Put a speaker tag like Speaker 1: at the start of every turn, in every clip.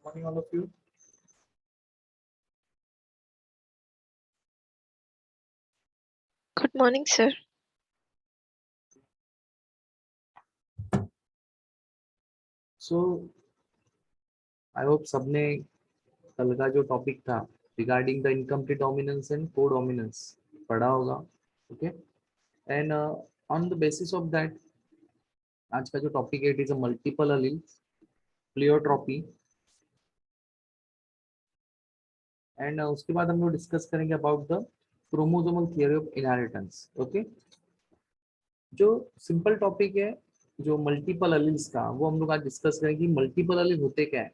Speaker 1: Morning, all of you.
Speaker 2: Good morning, sir.
Speaker 1: So, I hope सबने कल का जो टॉपिक था regarding the incomplete dominance and को डोमिनेंस पढ़ा होगा. Okay, and on the basis of that आज का जो टॉपिक है it is a multiple alleles, pleiotropy, and उसके बाद हम लोग डिस्कस करेंगे about the chromosomal theory of inheritance. Okay, जो सिंपल टॉपिक है जो मल्टीपल अलील्स का वो हम लोग आज डिस्कस करेंगे. मल्टीपल अलील होते क्या है?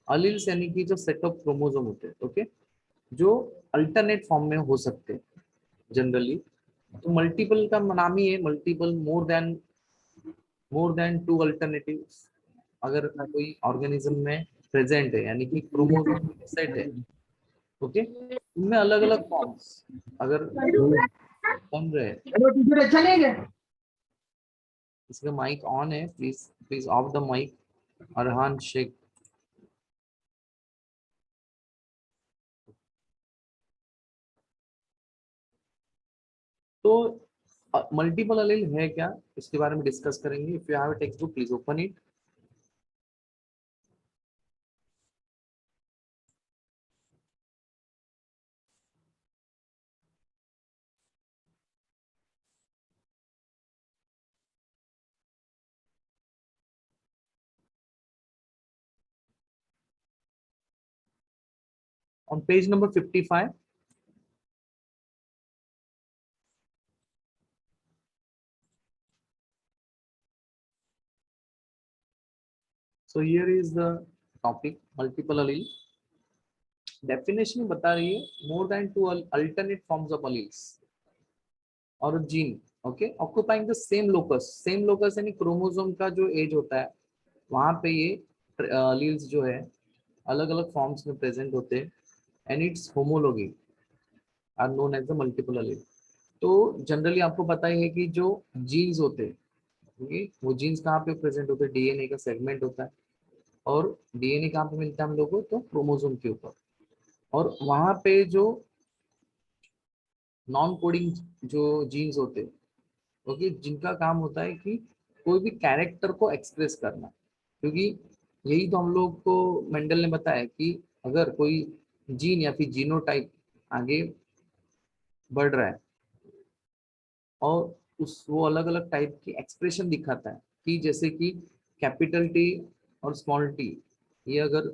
Speaker 1: अलील्स यानी कि जो सेट ऑफ क्रोमोसोम होते हैं, ओके, जो अल्टरनेट फॉर्म में हो सकते हैं जनरली. तो मल्टीपल का नाम ही है multiple, more than two alternatives अगर कोई ऑर्गेनिज्म में प्रेजेंट है यानी कि क्रोमोसोम सेट है. ओके, इनमें अलग अलग फॉर्म्स अगर बन रहे हैं. इसका माइक ऑन है, please please off the mic. Arhan Shaikh. तो मल्टीपल अलील है क्या, इसके बारे में डिस्कस करेंगे. If you have a text book please open it. On page number 55, so here is the topic multiple allele. Definition में बता रही है more than two alternate forms of alleles और gene, okay, occupying the same locus. Same locus यानी chromosome का जो as होता है वहां पे ये alleles जो है अलग अलग फॉर्म्स में प्रेजेंट होते हैं and its homology are known as the multiple allele. तो जनरली आपको पता ही है कि जो जीन्स होते हैं, okay, वो जीन्स कहाँ पे प्रेजेंट होते हैं? डीएनए का सेगमेंट होता है. और डीएनए कहाँ पे मिलता है हम लोगों को? तो क्रोमोसोम के ऊपर. और वहां पे जो नॉन कोडिंग जो जीन्स होते हैं, ओके, जिनका काम होता है कि कोई भी कैरेक्टर को एक्सप्रेस करना. क्योंकि यही तो हम लोग को मेंडल ने बताया कि अगर कोई जीन या फिर जीनोटाइप आगे बढ़ रहा है और उस वो अलग अलग टाइप की एक्सप्रेशन दिखाता है कि जैसे कि कैपिटल टी और स्मॉल टी ये अगर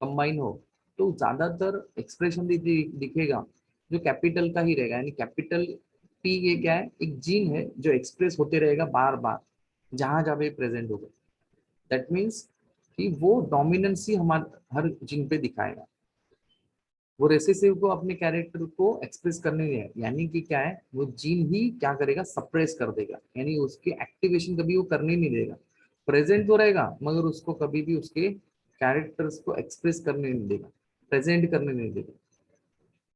Speaker 1: कंबाइन हो तो ज्यादातर एक्सप्रेशन दिखेगा जो कैपिटल का ही रहेगा. यानी कैपिटल टी ये क्या है? एक जीन है जो एक्सप्रेस होते रहेगा बार बार जहां जहां पे प्रेजेंट होगा. दैट मीन्स कि वो डोमिनेंसी हमारे हर जीन पे दिखाएगा. वो रेसेसिव को अपने कैरेक्टर को एक्सप्रेस करने नहीं है, यानी कि क्या है, वो जीन ही क्या करेगा? सप्रेस कर देगा. यानी उसकी एक्टिवेशन कभी वो करने नहीं देगा. प्रेजेंट तो रहेगा मगर उसको कभी भी उसके कैरेक्टर्स को एक्सप्रेस करने नहीं देगा, प्रेजेंट करने नहीं देगा.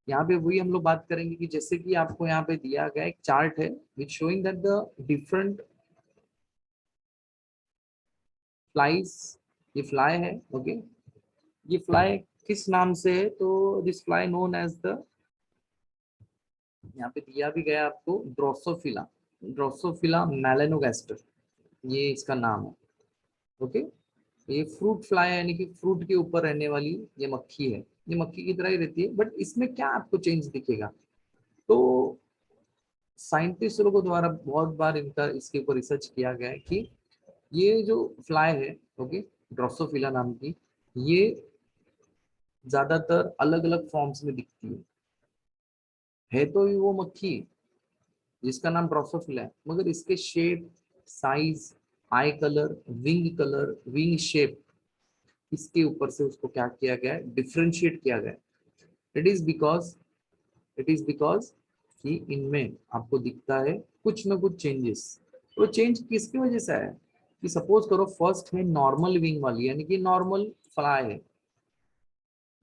Speaker 1: यहाँ पे वही हम लोग बात करेंगे कि जैसे कि आपको यहाँ पे दिया गया एक चार्ट है which showing that the different flies. ये फ्लाई है, ओके. ये फ्लाई किस नाम से है? तो this fly known as the, यहाँ पे दिया भी गया आपको, ड्रोसोफिला. ड्रोसोफिला मेलानोगास्टर ये इसका नाम है. ओके, ये फ्रूट फ्लाई है यानी कि फ्रूट के ऊपर रहने वाली ये मक्खी है. ये मक्खी की तरह ही रहती है बट इसमें क्या आपको चेंज दिखेगा? तो साइंटिस्ट लोगों द्वारा बहुत बार इनका इसके ऊपर रिसर्च किया गया है कि ये जो फ्लाई है, ओके, ड्रोसोफिला नाम की, ये ज्यादातर अलग अलग फॉर्म्स में दिखती है तो वो मक्खी जिसका नाम ड्रोसोफिला है मगर इसके शेप, साइज, आई कलर, विंग शेप, इसके ऊपर से उसको क्या किया गया है? डिफ्रेंशिएट किया गया है. इट इज बिकॉज कि इनमें आपको दिखता है कुछ ना कुछ चेंजेस. वो चेंज किसकी वजह से है? कि सपोज करो फर्स्ट है नॉर्मल विंग वाली यानी कि नॉर्मल फ्लाई है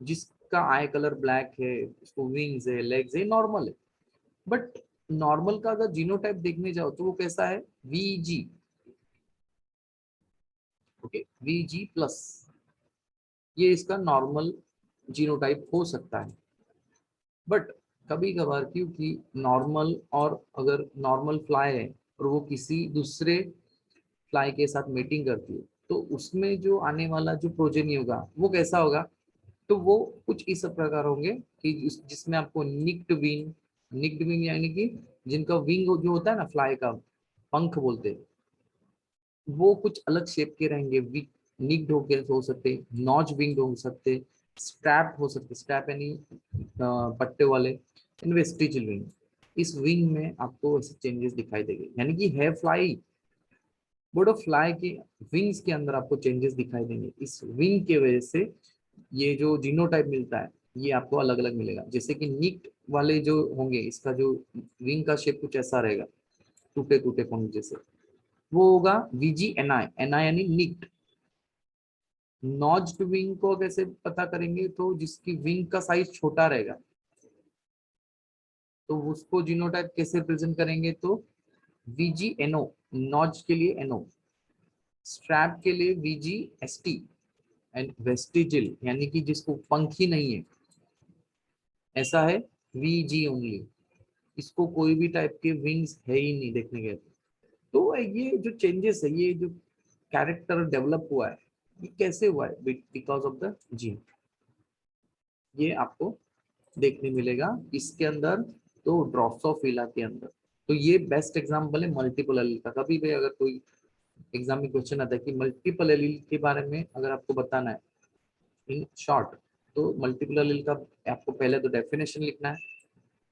Speaker 1: जिसका आई कलर ब्लैक है, उसको विंग्स है, लेग्स है, नॉर्मल है. बट नॉर्मल का अगर जीनोटाइप देखने जाओ तो वो कैसा है? VG, okay, VG plus. ये इसका नॉर्मल जीनोटाइप हो सकता है। बट कभी कभार क्योंकि नॉर्मल, और अगर नॉर्मल फ्लाई है और वो किसी दूसरे फ्लाई के साथ मीटिंग करती है, तो उसमें जो आने वाला जो प्रोजेनी होगा वो कैसा होगा, तो वो कुछ इस प्रकार होंगे कि जिसमें आपको निक्ड विंग यानी कि जिनका विंग जो होता है ना, फ्लाई का पंख बोलते हैं, वो कुछ अलग शेप के रहेंगे। निक्ड हो सकते, नॉच विंग हो सकते, स्ट्रैप हो सकते, स्ट्रैप यानी पट्टे वाले, इन्वेस्टिजल विंग। इस विंग में आपको ऐसे चेंजेस दिखाई देंगे, यानी कि है फ्लाई, बट फ्लाई के विंग्स के अंदर आपको चेंजेस दिखाई देंगे। इस विंग के वजह से ये जो जीनोटाइप मिलता है ये आपको अलग अलग मिलेगा। जैसे कि निक्ड वाले जो होंगे, इसका जो विंग का शेप कुछ ऐसा रहेगा, टूटे टूटे पंख जैसे, वो होगा वीजी एनआई, एनआई यानी निक्ड। नॉच्ड विंग को कैसे पता करेंगे, तो जिसकी विंग का साइज छोटा रहेगा, तो उसको जीनोटाइप कैसे रिप्रेजेंट करेंगे, तो वीजी एनओ, नॉच के लिए एनओ, स्ट्रैप के लिए वीजी एसटी, एंड वेस्टिजिल यानी कि जिसको पंख ही नहीं है, ऐसा है वीजी ओनली, इसको कोई भी टाइप के विंग्स है ही नहीं देखने गए। तो ये जो चेंजेस है, ये जो कैरेक्टर डेवलप हुआ है, ये कैसे हुआ है, बिकॉज ऑफ द जीन। ये आपको देखने मिलेगा इसके अंदर, तो ड्रोसोफिला के अंदर। तो ये बेस्ट एग्जांपल है मल्टीपल एलील का। कभी भी अगर कोई एग्जाम में क्वेश्चन आता है कि मल्टीपल एलील के बारे में अगर आपको बताना है इन शॉर्ट, तो मल्टीपल एलील का आपको पहले तो डेफिनेशन लिखना है,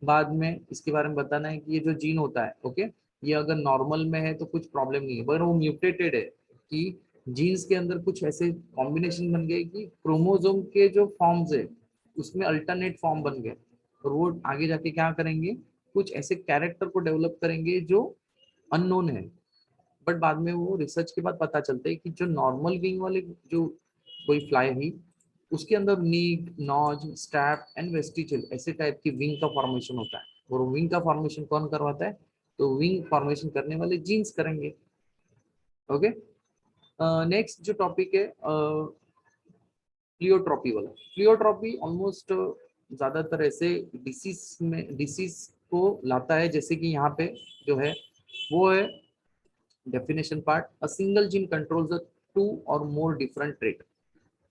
Speaker 1: बाद में इसके बारे में बताना है कि ये जो जीन होता है, ओके, ये अगर नॉर्मल में है तो कुछ प्रॉब्लम नहीं है, पर वो म्यूटेटेड है कि जीन्स के अंदर कुछ ऐसे कॉम्बिनेशन बन गए कि क्रोमोसोम के जो फॉर्म्स है उसमें अल्टरनेट फॉर्म बन गए, और वो आगे जाके क्या करेंगे, कुछ ऐसे कैरेक्टर को डेवलप करेंगे जो अननोन है। बट बाद में वो रिसर्च के बाद पता चलता है कि जो नॉर्मल विंग वाले जो कोई फ्लाई है, उसके अंदर नीक, नॉज, स्ट्रैप एंड वेस्टिजिल ऐसे टाइप की विंग का फॉर्मेशन होता है। और विंग का फॉर्मेशन कौन करवाता है, तो विंग फॉर्मेशन करने वाले जीन्स करेंगे। ओके, नेक्स्ट जो टॉपिक है प्लियोट्रॉपी वाला। प्लियोट्रॉपी ऑलमोस्ट ज्यादातर ऐसे डिसीज को लाता है, जैसे कि यहाँ पे जो है वो है definition part, a single gene controls the two और मोर डिफरेंट ट्रेट,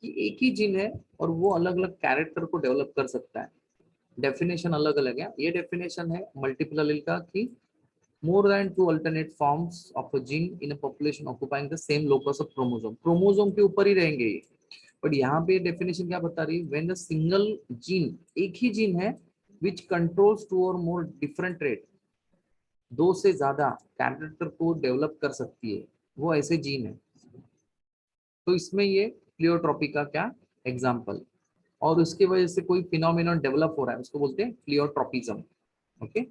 Speaker 1: कि एक ही जीन है और वो अलग अलग कैरेक्टर को डेवलप कर सकता है। डेफिनेशन अलग अलग है, ये डेफिनेशन है मल्टीपल एलील का कि more than two alternate forms of a gene in a population occupying the same locus of chromosome, chromosome के ऊपर ही रहेंगे ये। बट यहाँ पे डेफिनेशन क्या बता रही है, व्हेन द सिंगल जीन, एक ही जीन है, विच कंट्रोल्स टू और मोर डिफरेंट ट्रेट, दो से ज्यादा कैरेक्टर को डेवलप कर सकती है, वो ऐसे जीन है। तो इसमें ये प्लियोट्रॉपी का क्या एग्जाम्पल, और उसकी वजह से कोई फिनोमिनन डेवलप हो रहा है उसको बोलते हैं प्लियोट्रॉपिज्म। ओके,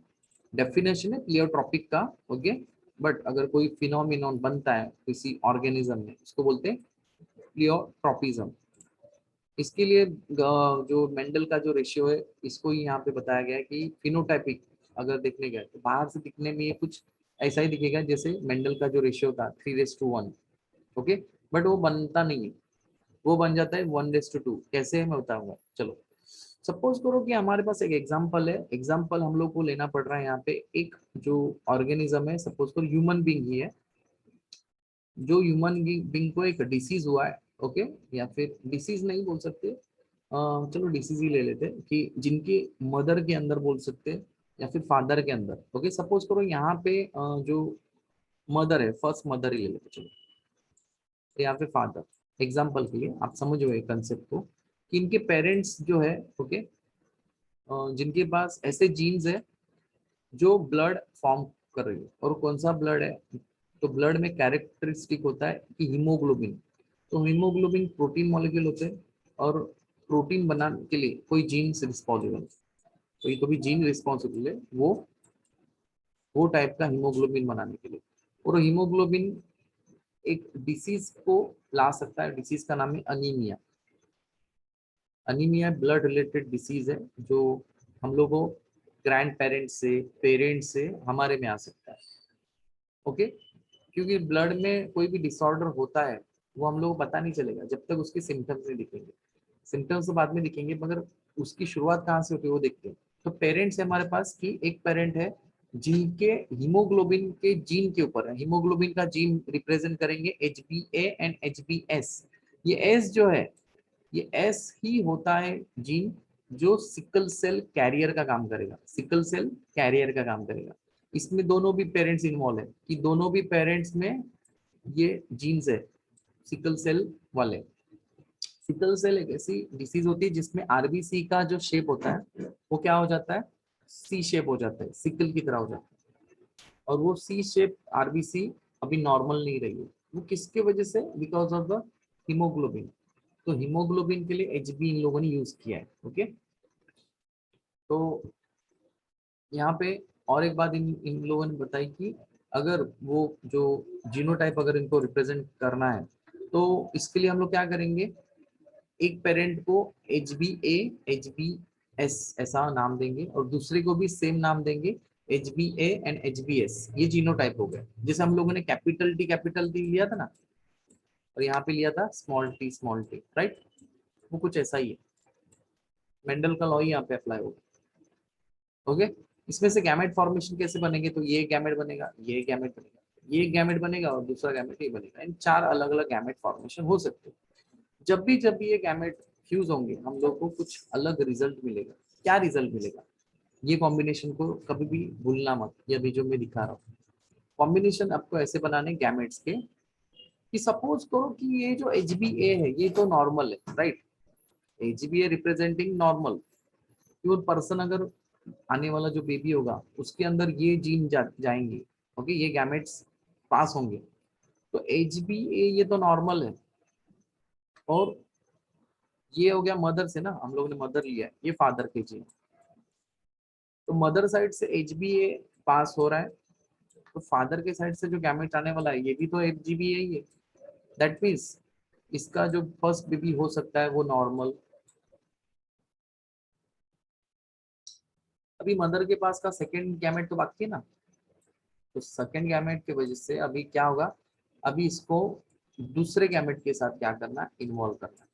Speaker 1: डेफिनेशन है प्लियोट्रॉपिक का। ओके, बट अगर कोई फिनोमिनन बनता है किसी ऑर्गेनिज्म में, उसको बोलते हैं प्लियोट्रॉपिज्म। इसके लिए जो मेंडल का जो रेशियो है, इसको ही यहाँ पे बताया गया है कि फिनोटाइपिक अगर देखने गए तो बाहर से दिखने में ये कुछ ऐसा ही दिखेगा जैसे मेंडल का जो रेशियो था 3:1। ओके, बट वो बनता नहीं है, वो बन जाता है 1:2। कैसे है मैं बताऊंगा, चलो। सपोज करो कि हमारे पास एक एग्जांपल है, एग्जांपल हम लोग को लेना पड़ रहा है यहाँ पे, एक जो ऑर्गेनिज्म है, सपोज करो ह्यूमन बींग ही है, जो ह्यूमन बींग को एक डिसीज हुआ है। ओके, या फिर डिसीज नहीं बोल सकते, चलो डिसीज ही ले लेते हैं, कि जिनके मदर के अंदर बोल सकते हैं या फिर फादर के अंदर। ओके, सपोज करो यहाँ पे जो मदर है, फर्स्ट मदर ही ले लेते चलो, या फिर फादर, एग्जाम्पल के लिए आप समझ गए कंसेप्ट को, कि इनके पेरेंट्स जो है, ओके, जिनके पास ऐसे जीन्स है जो ब्लड फॉर्म कर रही है। और कौन सा ब्लड है, तो ब्लड में कैरेक्टरिस्टिक होता है कि हीमोग्लोबिन। तो हीमोग्लोबिन प्रोटीन मॉलिक्यूल होते हैं, और प्रोटीन बनाने के लिए कोई जीन रिस्पॉन्सिबल, कोई तो भी जीन रिस्पॉन्सिबल है वो टाइप का हीमोग्लोबिन बनाने के लिए। और हीमोग्लोबिन एक डिसीज को ला सकता है, डिसीज का नाम है anaemia. Anaemia blood related disease है, जो हम लोगों ग्रैंड पेरेंट्स से, पेरेंट्स से हमारे में आ सकता है। ओके, क्योंकि ब्लड में कोई भी डिसऑर्डर होता है वो हम लोग को पता नहीं चलेगा जब तक उसके सिम्टम्स नहीं दिखेंगे। सिम्टम्स तो बाद में दिखेंगे, मगर उसकी शुरुआत कहाँ से होती है वो देखते हैं। तो पेरेंट्स है हमारे पास कि एक पेरेंट है जिनके हीमोग्लोबिन के जीन के ऊपर है, हीमोग्लोबिन का जीन रिप्रेजेंट करेंगे HbA एंड HbS। ये एस जो है, ये एस ही होता है जीन जो सिकल सेल कैरियर का काम करेगा, सिकल सेल कैरियर का काम करेगा। इसमें दोनों भी पेरेंट्स इन्वॉल्व है कि दोनों भी पेरेंट्स में ये जीन्स है सिकल सेल वाले। सिकल सेल एक ऐसी डिसीज होती है जिसमें आरबीसी का जो शेप होता है वो क्या हो जाता है, सी शेप हो जाता है, सिकल की तरह हो जाता है। और वो सी शेप आरबीसी अभी नॉर्मल नहीं रही है, वो किसके वजह से, बिकॉज ऑफ द हीमोग्लोबिन। तो हीमोग्लोबिन के लिए एचबी इन लोगों ने यूज किया है। ओके, तो यहाँ पे और एक बात इन इन लोगों ने बताई कि अगर वो जो जीनोटाइप अगर इनको रिप्रेजेंट करना है तो इसके लिए हम लोग क्या करेंगे, एक पेरेंट को HbA HbS ऐसा नाम देंगे और दूसरे को भी सेम नाम देंगे HbA एंड HbS। ये जीनोटाइप हो गया। जैसे हम लोगों ने कैपिटल टी लिया था ना, और यहाँ पे लिया था स्मॉल टी, राइट। वो कुछ ऐसा ही है, मेंडल का लॉ ही यहाँ पे अप्लाई होगा। ओके, इसमें से गैमेट फॉर्मेशन कैसे बनेंगे, तो ये गैमेट बनेगा, ये गैमेट बनेगा, ये गैमेट बनेगा और दूसरा गैमेट ये बनेगा। इन 4 अलग अलग गैमेट फॉर्मेशन हो सकते हैं। जब भी ये गैमेट फ्यूज होंगे हम लोग को कुछ अलग रिजल्ट मिलेगा। क्या रिजल्ट मिलेगा, ये कॉम्बिनेशन को कभी भी भूलना मत। ये अभी जो मैं दिखा रहा हूँ कॉम्बिनेशन आपको ऐसे बनाने गैमेट्स के, कि सपोज करो कि ये जो HbA है ये तो नॉर्मल है, right. HbA representing normal, pure person. अगर आने वाला जो बेबी होगा उसके अंदर ये जीन जाएंगे, ओके, ये गैमेट्स पास होंगे। तो HbA ये तो नॉर्मल है, और ये हो गया मदर से ना, हम लोगों ने मदर लिया है, ये फादर के जीन। तो मदर साइड से HbA पास हो रहा है, तो फादर के साइड से जो गैमेट आने वाला है ये भी तो HbA ही है। दैट मीन्स इसका जो फर्स्ट बेबी हो सकता है वो नॉर्मल। अभी मदर के पास का सेकेंड गैमेट तो बाकी है ना, तो सेकेंड गैमेट की वजह से अभी क्या होगा, अभी इसको दूसरे गैमेट के साथ क्या करना है, इन्वॉल्व करना है।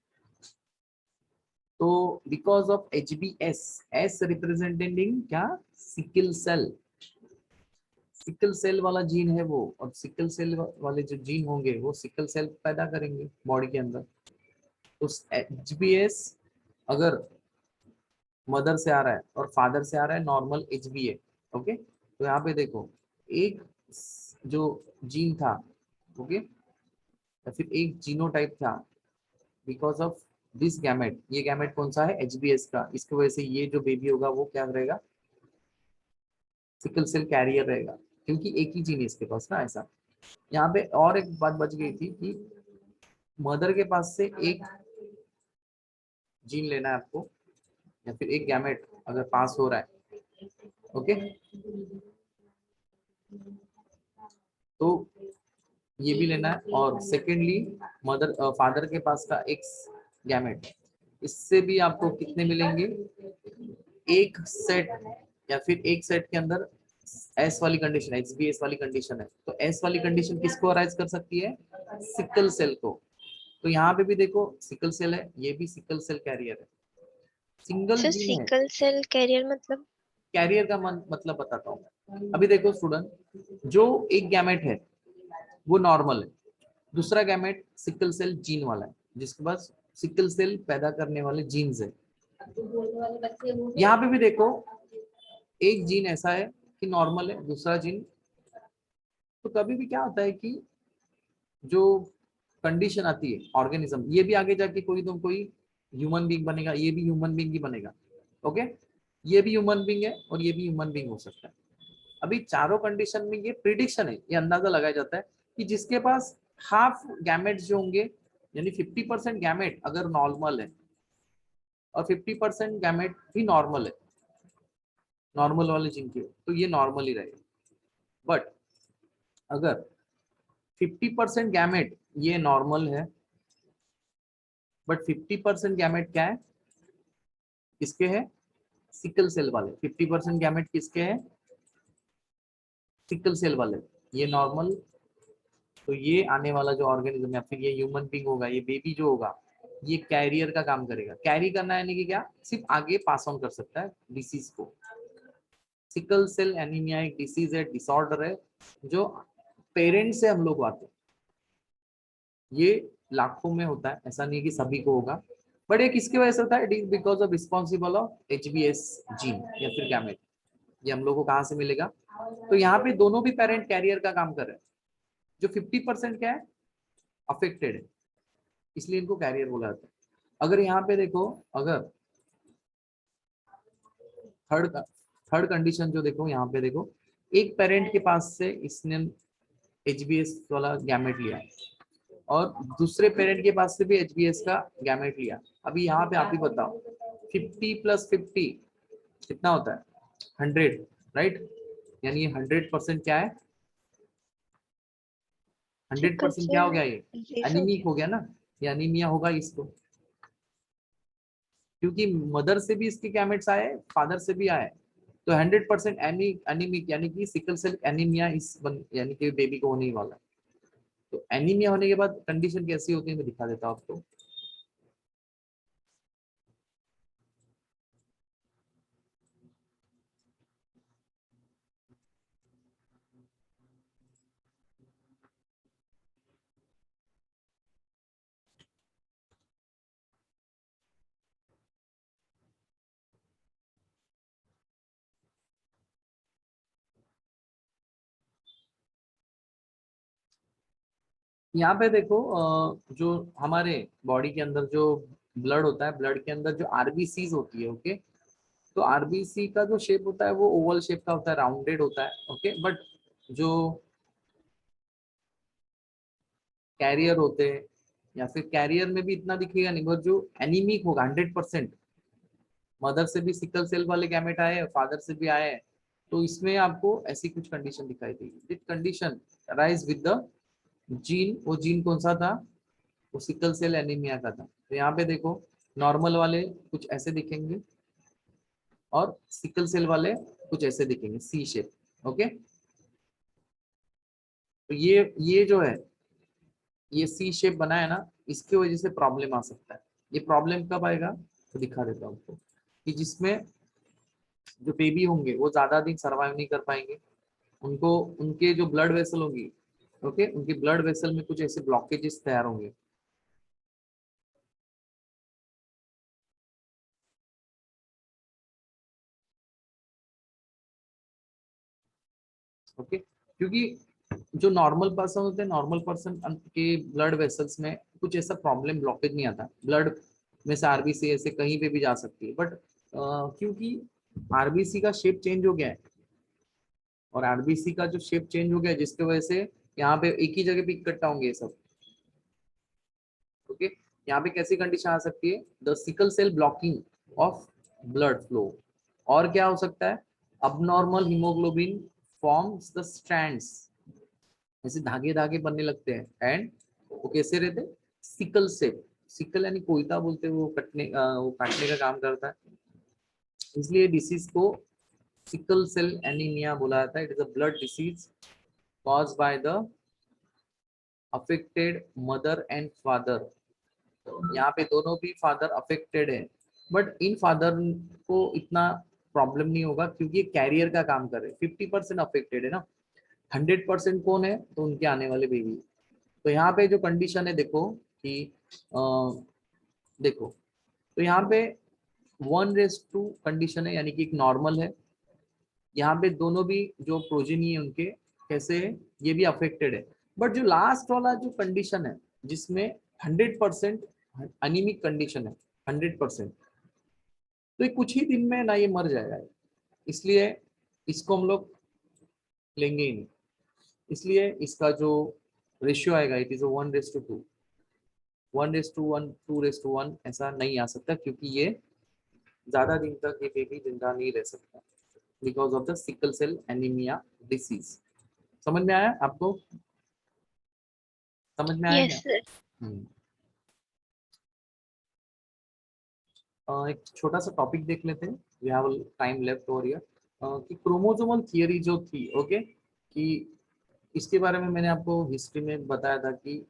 Speaker 1: तो because of HbS, S representing क्या, सिकल सेल, सिकल सेल वाला जीन है वो, और सिकल सेल वाले जो जीन होंगे वो सिकल सेल पैदा करेंगे बॉडी के अंदर। तो HbS अगर मदर से आ रहा है और फादर से आ रहा है नॉर्मल HbA, ओके। तो यहाँ पे देखो एक जो जीन था, ओके, या फिर एक जीनोटाइप था, बिकॉज ऑफ दिस गैमेट, ये गैमेट कौन सा है, HbS का, इसकी वजह से ये जो बेबी होगा वो क्या रहेगा, सिकल सेल कैरियर रहेगा, क्योंकि एक ही जीन है इसके पास ना, ऐसा। यहाँ पे और एक बात बच गई थी कि मदर के पास से एक जीन लेना है आपको, या फिर एक गैमेट अगर पास हो रहा है, ओके, तो ये भी लेना है। और सेकेंडली मदर फादर के पास का एक गैमेट, इससे भी आपको कितने मिलेंगे, एक सेट, या फिर एक सेट के अंदर एस वाली कंडीशन, HbS वाली कंडीशन है, तो एस वाली कंडीशन किसको अराइज कर सकती है, सिकल सेल को। तो यहाँ पे भी देखो सिकल सेल है, ये भी सिकल सेल कैरियर है, सिंगल
Speaker 2: सर
Speaker 1: जीन है।
Speaker 2: सिकल सेल कैरियर मतलब?
Speaker 1: कैरियर का मतलब बताता हूँ। अभी देखो स्टूडेंट, जो एक गैमेट है वो नॉर्मल है, दूसरा गैमेट सिकल सेल जीन वाला है, जिसके पास सिकल सेल पैदा करने वाले जीन्स है। यहाँ पे भी देखो एक जीन ऐसा है कि नॉर्मल है, दूसरा जीन। तो कभी भी क्या होता है कि जो कंडीशन आती है ऑर्गेनिज्म, ये भी आगे जाके कोई तो कोई ह्यूमन बीइंग बनेगा, ये भी ह्यूमन बीइंग ही बनेगा, ओके। ये भी ह्यूमन बीइंग है और ये भी ह्यूमन बीइंग हो सकता है। अभी चारों कंडीशन में ये प्रिडिक्शन है, ये अंदाजा लगाया जाता है कि जिसके पास हाफ गैमेट्स जो होंगे, यानी 50% गैमेट अगर नॉर्मल है और 50% गैमेट भी नॉर्मल है, नॉर्मल वाले जिनके, तो ये नॉर्मल ही रहेगा। बट अगर 50% गैमेट ये नॉर्मल है, बट 50% गैमेट क्या है, किसके है, सिकल सेल वाले। 50% गैमेट किसके हैं, सिकल सेल वाले, ये नॉर्मल। तो ये आने वाला जो ऑर्गेनिज्म या फिर ये ह्यूमन बीइंग होगा, ये बेबी जो होगा, ये कैरियर का काम करेगा। कैरी करना यानी कि क्या, सिर्फ आगे पास ऑन कर सकता है डिसीज को। सिकल सेल एनीमिया एक डिसीज है, डिसऑर्डर है, जो पेरेंट से हम लोग आते हैं। ये लाखों में होता है, ऐसा नहीं है कि सभी को होगा, बट ये किसकी वजह से होता है? It is because of responsible of HBS gene या फिर गैमेट। ये हम लोग को कहाँ से मिलेगा? तो यहाँ पे दोनों भी पेरेंट कैरियर का काम कर रहे हैं। जो 50% क्या है, अफेक्टेड है, इसलिए इनको कैरियर बोला जाता है। अगर यहाँ पे देखो, अगर थर्ड थर्ड कंडीशन जो देखो, यहाँ पे देखो, एक पेरेंट के पास से इसने HBS वाला गैमेट लिया और दूसरे पेरेंट के पास से भी HBS का गैमेट लिया। अभी यहाँ पे आप ही बताओ, 50 + 50 कितना होता है? 100, राइट? यानी ये 100% क्या है? 100% क्या हो गया? ये
Speaker 2: डिजीज हो
Speaker 1: एनीमिक
Speaker 2: गया।
Speaker 1: हो गया ना, ये एनीमिया होगा इसको, क्योंकि मदर से भी इसके गैमेट्स आए, फादर से भी आए। तो 100% एनीमिक यानी कि सिकल सेल एनीमिया इस यानी कि बेबी को होने ही वाला है। तो एनीमिया होने के बाद कंडीशन कैसी होती है मैं दिखा देता हूँ आपको। यहाँ पे देखो, जो हमारे बॉडी के अंदर जो ब्लड होता है, ब्लड के अंदर जो आरबीसीज होती है, ओके, तो आरबीसी का जो शेप होता है वो ओवल शेप का होता है, राउंडेड होता है, ओके। बट जो कैरियर होते हैं, या फिर कैरियर में भी इतना दिखेगा नहीं, बट जो एनीमिक होगा 100%, मदर से भी सिकल सेल वाले गैमेट आए, फादर से भी आए, तो इसमें आपको ऐसी कुछ कंडीशन दिखाई देगी। This condition rise with the gene. वो जीन कौन सा था? वो सिकल सेल एनीमिया का था। तो यहाँ पे देखो, नॉर्मल वाले कुछ ऐसे दिखेंगे और सिकल सेल वाले कुछ ऐसे दिखेंगे, सी शेप, ओके। तो ये जो है, ये सी शेप बना है ना, इसकी वजह से प्रॉब्लम आ सकता है। ये प्रॉब्लम कब आएगा तो दिखा देता हूँ आपको, कि जिसमें जो बेबी होंगे वो ज्यादा दिन सर्वाइव नहीं कर पाएंगे। उनको, उनके जो ब्लड वेसल होंगी, ओके, उनके ब्लड वेसल में कुछ ऐसे ब्लॉकेजेस तैयार होंगे, ओके। क्योंकि जो नॉर्मल पर्सन होते हैं, नॉर्मल पर्सन के ब्लड वेसल्स में कुछ ऐसा प्रॉब्लम, ब्लॉकेज नहीं आता। ब्लड में से आरबीसी ऐसे कहीं पे भी जा सकती है, बट क्योंकि आरबीसी का शेप चेंज हो गया है, और आरबीसी का जो शेप चेंज हो गया है, जिसकी वजह से यहाँ पे एक ही जगह पे इकट्ठा होंगे ये सब, ओके। यहाँ पे कैसी कंडीशन आ सकती है? The sickle cell blocking of blood flow. और क्या हो सकता है? Abnormal haemoglobin forms the strands, ऐसे धागे धागे बनने लगते हैं, एंड वो कैसे रहते? Sickle cell. सिकल यानी कोयता बोलते हैं, वो काटने का काम करता है, इसलिए डिसीज को सिकल सेल एनीमिया बोला जाता है। It is a blood disease cause by the affected mother and father. यहाँ पे दोनों भी फादर अफेक्टेड है, बट इन फादर को इतना प्रॉब्लम नहीं होगा, क्योंकि ये कैरियर का काम कर रहे हैं। 50% अफेक्टेड है ना, 100% कौन है? तो उनके आने वाले बेबी। तो यहाँ पे जो कंडीशन है देखो, कि अ, देखो, तो यहाँ पे 1:2 कंडीशन है, यानी कि एक नॉर्मल है। यहाँ पे दोनों भी जो प्रोजेनी है उनके कैसे है? ये भी अफेक्टेड है। बट जो लास्ट वाला जो कंडीशन है, जिसमें 100% अनिमिक कंडीशन है, 100%, तो ये कुछ ही दिन में ना ये मर जाएगा, इसलिए इसको हम लोग लेंगे ही नहीं। इसलिए इसका जो रेशियो आएगा, इट इज 1:2, 1:1, 2:1, ऐसा नहीं आ सकता, क्योंकि ये ज्यादा दिन तक ये बेबी जिंदा नहीं रह सकता, because of the sickle cell anaemia disease. समझ में आया आपको? समझ में आया क्या?
Speaker 2: Yes sir.
Speaker 1: हम्म। एक छोटा सा टॉपिक देख लेते हैं, we have time left over here, कि क्रोमोसोमल थियरी जो थी, ओके, कि इसके बारे में मैंने आपको हिस्ट्री में बताया था कि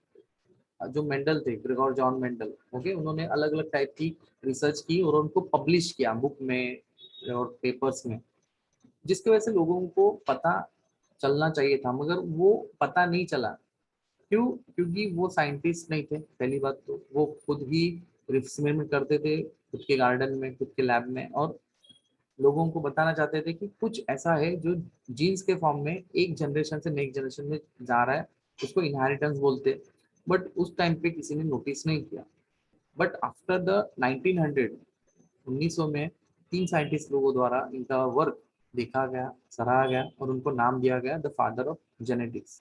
Speaker 1: जो मेंडल थे, ग्रेगोर जॉन मेंडल, ओके, उन्होंने अलग अलग टाइप की रिसर्च की और उनको पब्लिश किया बुक में और पेपर्स में, जिसकी वजह से लोगों को पता चलना चाहिए था, मगर वो पता नहीं चला। क्यों? क्योंकि वो साइंटिस्ट नहीं थे, पहली बात तो वो खुद ही एक्सपेरिमेंट करते थे खुद के गार्डन में, खुद के लैब में, और लोगों को बताना चाहते थे कि कुछ ऐसा है जो जीन्स के फॉर्म में एक जनरेशन से नेक्स्ट जनरेशन में जा रहा है, उसको इनहेरिटेंस बोलते। बट उस टाइम पे किसी ने नोटिस नहीं किया। बट आफ्टर द 1900, 1900 में तीन साइंटिस्ट लोगों द्वारा इनका वर्क देखा गया, सराहा गया और उनको नाम दिया गया the father of genetics.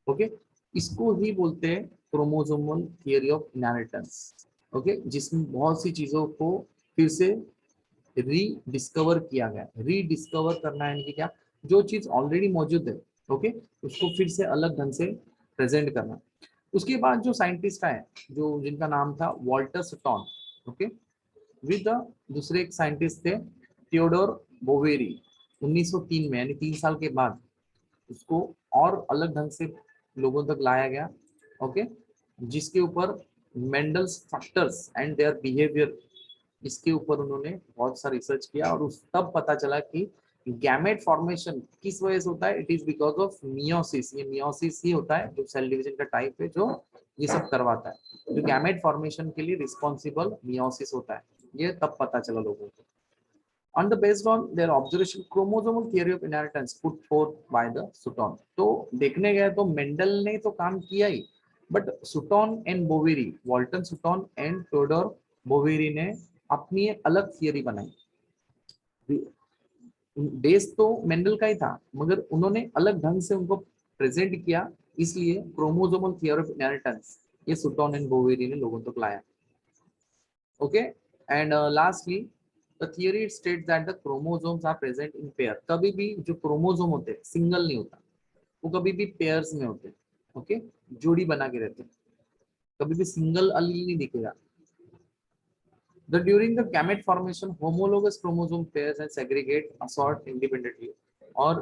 Speaker 1: Okay, इसको ही बोलते हैं chromosomal theory of inheritance. Okay, जिसमें बहुत सी चीजों को फिर से रीडिस्कवर किया गया। रीडिस्कवर करना है कि क्या, जो चीज ऑलरेडी मौजूद है, ओके, उसको फिर से अलग ढंग से प्रेजेंट करना। उसके बाद जो साइंटिस्ट आए, जो जिनका नाम था वॉल्टर सटॉन, ओके, विद दूसरे एक साइंटिस्ट थे थियोडोर बोवेरी, 1903 में, यानी 3 साल के बाद उसको और अलग ढंग से लोगों तक लाया गया। ओके, जिसके ऊपर Mendel's factors and their behaviour, इसके ऊपर उन्होंने बहुत सा रिसर्च किया और उस तब पता चला कि गैमेट फॉर्मेशन किस वजह से होता है। It is because of meiosis. ये मियोसिस ही होता है जो सेल डिवीजन का टाइप है, जो ये सब करवाता है। जो गैमेट फॉर्मेशन के लिए रिस्पॉन्सिबल मियोसिस होता है, ये तब पता चला लोगों को। On the based on their observation, chromosomal theory of inheritance put forth by the Sutton। तो देखने गए तो मेंडल ने तो काम किया ही, but Sutton and Boveri, Walton Sutton and Theodor Boveri ने अपनी एक अलग थियरी बनाई। बेस तो मेंडल का ही था, मगर उन्होंने अलग ढंग से उनको प्रेजेंट किया, इसलिए क्रोमोसोमल थियरी ऑफ इनहेरिटेंस ये सुटॉन एंड बोवेरी ने लोगों तक लाया। Okay, and lastly the theory states that the chromosomes are present in pair. कभी भी जो क्रोमोसोम होते हैं सिंगल नहीं होता, वो कभी भी पेयर्स में होते हैं। ओके, जोड़ी बना के रहते हैं, कभी भी सिंगल अलील नहीं दिखेगा। The during the gamete formation, homologous chromosome pairs and segregate assort independently। और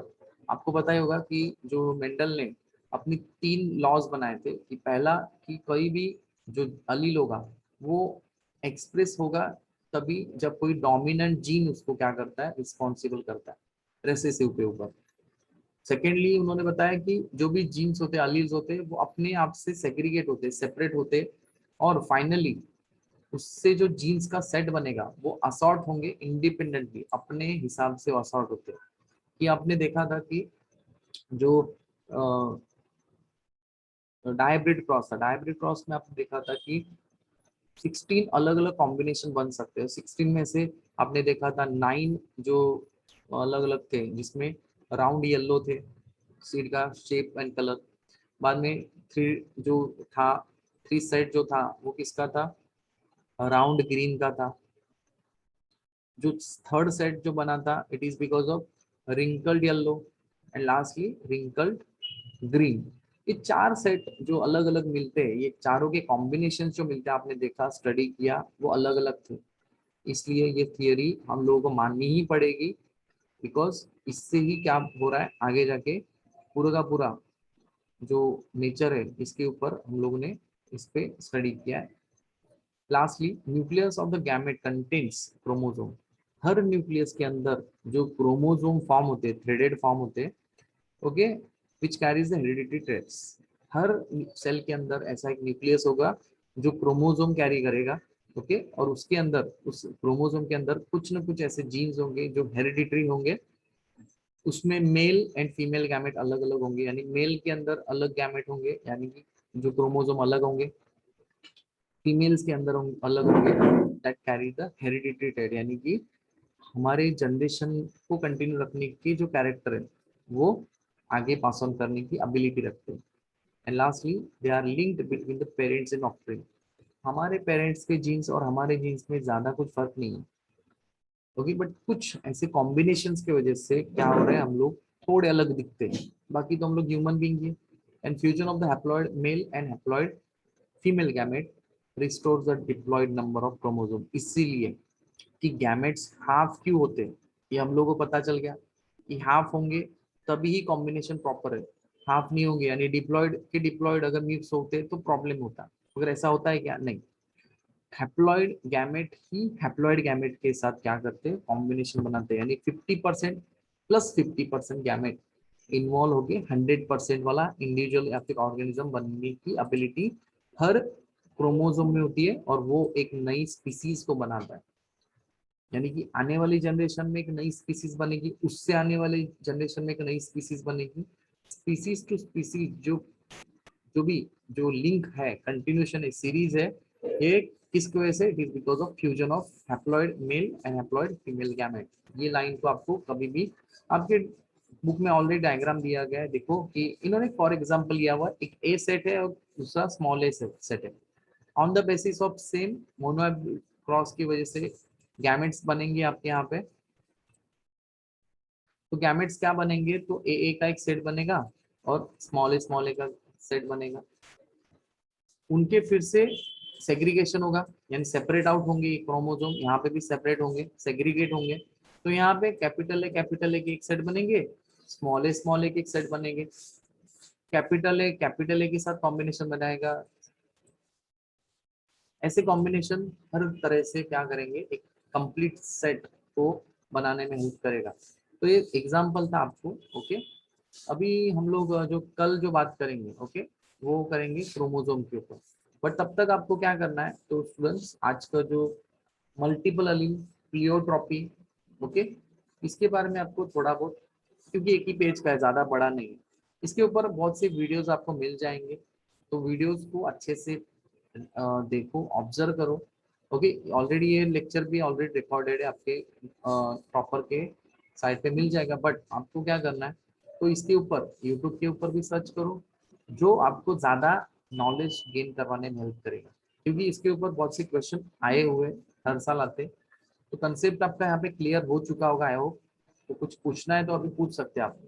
Speaker 1: आपको पता ही होगा कि जो मेंडल ने अपनी 3 लॉज बनाए थे कि पहला कि कोई भी जो अलील होगा वो एक्सप्रेस होगा तभी जब कोई डोमिनेंट जीन उसको क्या करता है, रिस्पॉन्सिबल करता है रेसेसिव के ऊपर। सेकेंडली उन्होंने बताया कि जो भी जीन्स होते हैं, अलील्स होते हैं, वो अपने आप से सेग्रीगेट होते हैं, सेपरेट होते हैं। और फाइनली उससे जो जीन्स का सेट बनेगा वो असॉर्ट होंगे इंडिपेंडेंटली, अपने हिसाब से असॉर्ट होते हैं। कि आपने देखा था कि जो डायब्रिड क्रॉस था, डायब्रिड क्रॉस में आपने देखा था कि 16 अलग अलग कॉम्बिनेशन बन सकते हैं। 16 में से आपने देखा था 9 जो अलग अलग थे, जिसमें राउंड येलो थे सीड का शेप एंड कलर। बाद में 3 जो था, 3 सेट जो था वो किसका था, राउंड ग्रीन का था। जो थर्ड सेट जो बना था, it is because of wrinkled yellow and lastly wrinkled green. ये 4 सेट जो अलग अलग मिलते हैं, ये चारों के कॉम्बिनेशन जो मिलते हैं, आपने देखा, स्टडी किया, वो अलग अलग थे। इसलिए ये थियरी हम लोगों को माननी ही पड़ेगी, बिकॉज इससे ही क्या हो रहा है आगे जाके, पूरा का पूरा जो नेचर है इसके ऊपर हम लोगों ने इस पे स्टडी किया है। Lastly nucleus of the gamete contains chromosome. Her nucleus के अंदर जो क्रोमोसोम फॉर्म होते हैं, थ्रेडेड फॉर्म होते हैं, okay, which carries the heredity traits. हर सेल के अंदर ऐसा एक न्यूक्लियस होगा जो क्रोमोसोम कैरी करेगा। ओके, और उसके अंदर, उस क्रोमोसोम के अंदर कुछ ना कुछ ऐसे जीन्स होंगे जो हेरिडिटरी होंगे। उसमें मेल एंड फीमेल गैमेट अलग अलग होंगे, यानी मेल के अंदर अलग गैमेट होंगे, यानी कि जो क्रोमोसोम अलग होंगे, फीमेल्स के अंदर अलग होंगे, that carry the hereditary trait, यानी कि हमारे जनरेशन को कंटिन्यू रखने की जो कैरेक्टर है वो आगे पास ऑन करने की एबिलिटी रखते हैं। And lastly they are linked between the parents and offspring. हमारे पेरेंट्स के जीन्स और हमारे जीन्स में ज्यादा कुछ फर्क नहीं है, ओके, बट कुछ ऐसे कॉम्बिनेशंस की वजह से क्या हो रहा है, हम लोग थोड़े अलग दिखते हैं, बाकी तो हम लोग ह्यूमन बीइंग हैं। And fusion of the haploid male and haploid female gamete restores the diploid number of chromosome. इसीलिए कि गैमेट्स हाफ क्यों होते हैं, ये हम लोगों को पता चल गया कि हाफ होंगे तभी ही कॉम्बिनेशन प्रॉपर है। हाफ नहीं होंगे यानी डिप्लॉयड के डिप्लॉयड अगर मिक्स होते तो प्रॉब्लम होता। अगर ऐसा होता है क्या? नहीं, हैप्लॉइड गैमेट ही हैप्लॉइड गैमेट के साथ क्या करते हैं, कॉम्बिनेशन बनाते हैं, यानी 50% प्लस 50% गैमेट इन्वॉल्व हो गए 100% वाला इंडिविजुअल या फिर ऑर्गेनिज्म बनने की एबिलिटी हर क्रोमोसोम में होती है, और वो एक नई स्पीसीज को बनाता है। यानी कि आने वाली जनरेशन में एक नई स्पीसीज बनेगी, उससे आने वाली जनरेशन में एक नई स्पीसीज बनेगी, स्पीसीज टू स्पीसीज जो भी जो लिंक है, कंटिन्यूशन है, सीरीज है, ये किसकी वजह से? It is because of fusion of haploid male and haploid female gamete. ये लाइन तो आपको कभी भी आपके बुक में ऑलरेडी डायग्राम दिया गया है। देखो कि इन्होंने फॉर एग्जांपल लिया हुआ एक ए सेट है और दूसरा स्मॉल ए सेट है। On the basis of same mono cross की वजह से गैमेट्स बनेंगे आपके यहाँ पे। तो गैमेट्स क्या बनेंगे? तो ए का एक सेट बनेगा और स्मॉल ए का सेट बनेगा। उनके फिर से सेग्रीगेशन होगा, यानी सेपरेट आउट होंगे क्रोमोसोम, यहाँ पे भी सेपरेट होंगे, सेग्रीगेट होंगे। तो यहाँ पे कैपिटल ए के एक सेट बनेंगे, स्मॉल ए के एक सेट बनेंगे, कैपिटल ए के साथ कॉम्बिनेशन बनाएगा। ऐसे कॉम्बिनेशन हर तरह से क्या करेंगे, एक कंप्लीट सेट को बनाने में हेल्प करेगा। तो ये एग्जाम्पल था आपको। ओके, अभी हम लोग जो कल जो बात करेंगे, ओके, वो करेंगे क्रोमोसोम के ऊपर। बट तब तक आपको क्या करना है, तो स्टूडेंट्स आज का जो मल्टीपल अलील प्लियोट्रॉपी, ओके, इसके बारे में आपको थोड़ा बहुत, क्योंकि एक ही पेज का है, ज़्यादा बड़ा नहीं है, इसके ऊपर बहुत से वीडियोस आपको मिल जाएंगे। तो वीडियोस को अच्छे से देखो, ऑब्जर्व करो। ओके, ऑलरेडी ये लेक्चर भी ऑलरेडी रिकॉर्डेड है आपके प्रॉपर के साइट पे मिल जाएगा। बट आपको क्या करना है, तो इसके ऊपर यूट्यूब के ऊपर भी सर्च करो, जो आपको ज़्यादा नॉलेज गेन करवाने में हेल्प करेगा, क्योंकि इसके ऊपर बहुत से क्वेश्चन आए हुए हर साल आते। तो कंसेप्ट आपका यहाँ पे क्लियर हो चुका होगा आई होप। तो कुछ पूछना है तो अभी पूछ सकते हैं आप।